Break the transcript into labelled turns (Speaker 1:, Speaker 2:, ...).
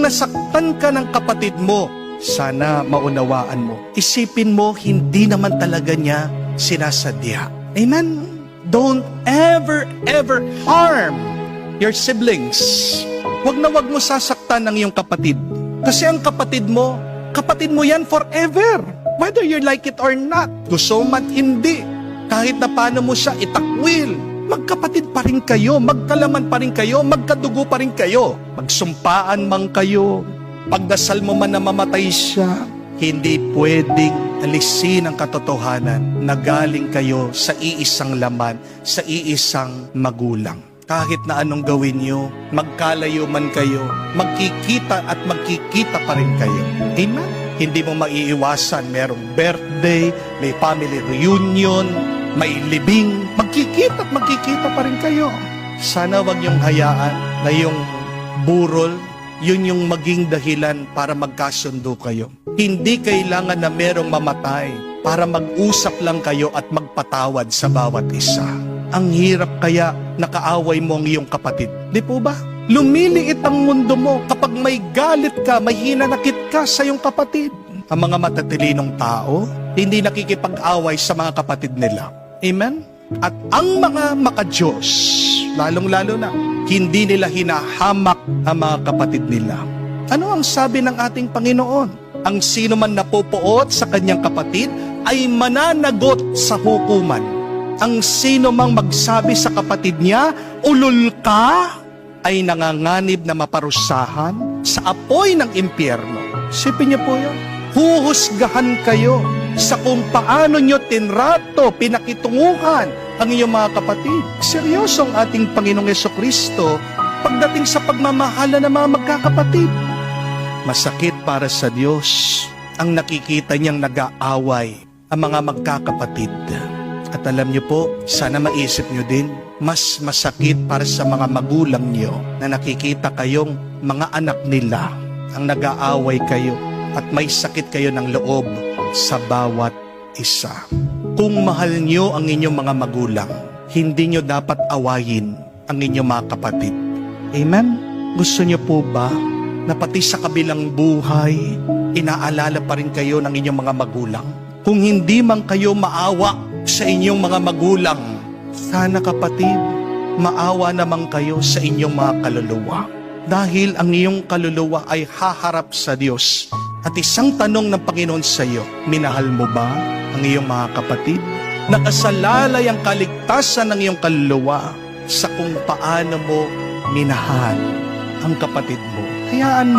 Speaker 1: nasaktan ka ng kapatid mo, sana maunawaan mo. Isipin mo, hindi naman talaga niya sinasadya. Amen? Don't ever harm your siblings. Wag na wag mo sasaktan ng iyong kapatid. Kasi ang kapatid mo yan forever. Whether you like it or not. Gusto man hindi. Kahit na paano mo siya itakwil, magkapatid pa rin kayo, magkalaman pa rin kayo, magkadugo pa rin kayo. Magsumpaan man kayo, pagdasal mo man na mamatay siya, hindi pwedeng alisin ang katotohanan na galing kayo sa iisang laman, sa iisang magulang. Kahit na anong gawin nyo, magkalayo man kayo, magkikita at magkikita pa rin kayo. Amen? Hindi mo maiiwasan, merong birthday, may family reunion, may libing, magkikita at magkikita pa rin kayo. Sana wag niyong hayaan na yung burol, yun yung maging dahilan para magkasundo kayo. Hindi kailangan na merong mamatay para mag-usap lang kayo at magpatawad sa bawat isa. Ang hirap kaya nakaaway mo ang iyong kapatid. Di po ba? Lumiliit ang mundo mo kapag may galit ka, may hinanakit ka sa iyong kapatid. Ang mga matatilinong tao, hindi nakikipag-away sa mga kapatid nila. Amen? At ang mga makadiyos, lalong-lalo na, hindi nila hinahamak ang mga kapatid nila. Ano ang sabi ng ating Panginoon? Ang sino man napupuot sa kanyang kapatid ay mananagot sa hukuman. Ang sino mang magsabi sa kapatid niya, ulol ka, ay nanganganib na maparusahan sa apoy ng impyerno. Sipin niyo po yun. Huhusgahan kayo sa kung paano nyo tinrato, pinakitunguhan ang inyong mga kapatid. Seryoso ang ating Panginoong Jesucristo pagdating sa pagmamahala ng mga magkakapatid. Masakit para sa Diyos ang nakikita niyang nag-aaway ang mga magkakapatid. At alam niyo po, sana maisip niyo din, mas masakit para sa mga magulang niyo na nakikita kayong mga anak nila ang nag-aaway kayo at may sakit kayo ng loob sa bawat isa. Kung mahal niyo ang inyong mga magulang, hindi niyo dapat awayin ang inyong mga kapatid. Amen? Gusto niyo po ba na pati sa kabilang buhay, inaalala pa rin kayo ng inyong mga magulang? Kung hindi man kayo maawa sa inyong mga magulang, sana kapatid, maawa naman kayo sa inyong mga kaluluwa. Dahil ang iyong kaluluwa ay haharap sa Diyos. At isang tanong ng Panginoon sa iyo, minahal mo ba ang iyong mga kapatid? Nakasalalay ang kaligtasan ng iyong kaluluwa sa kung paano mo minahal ang kapatid mo. Hayaan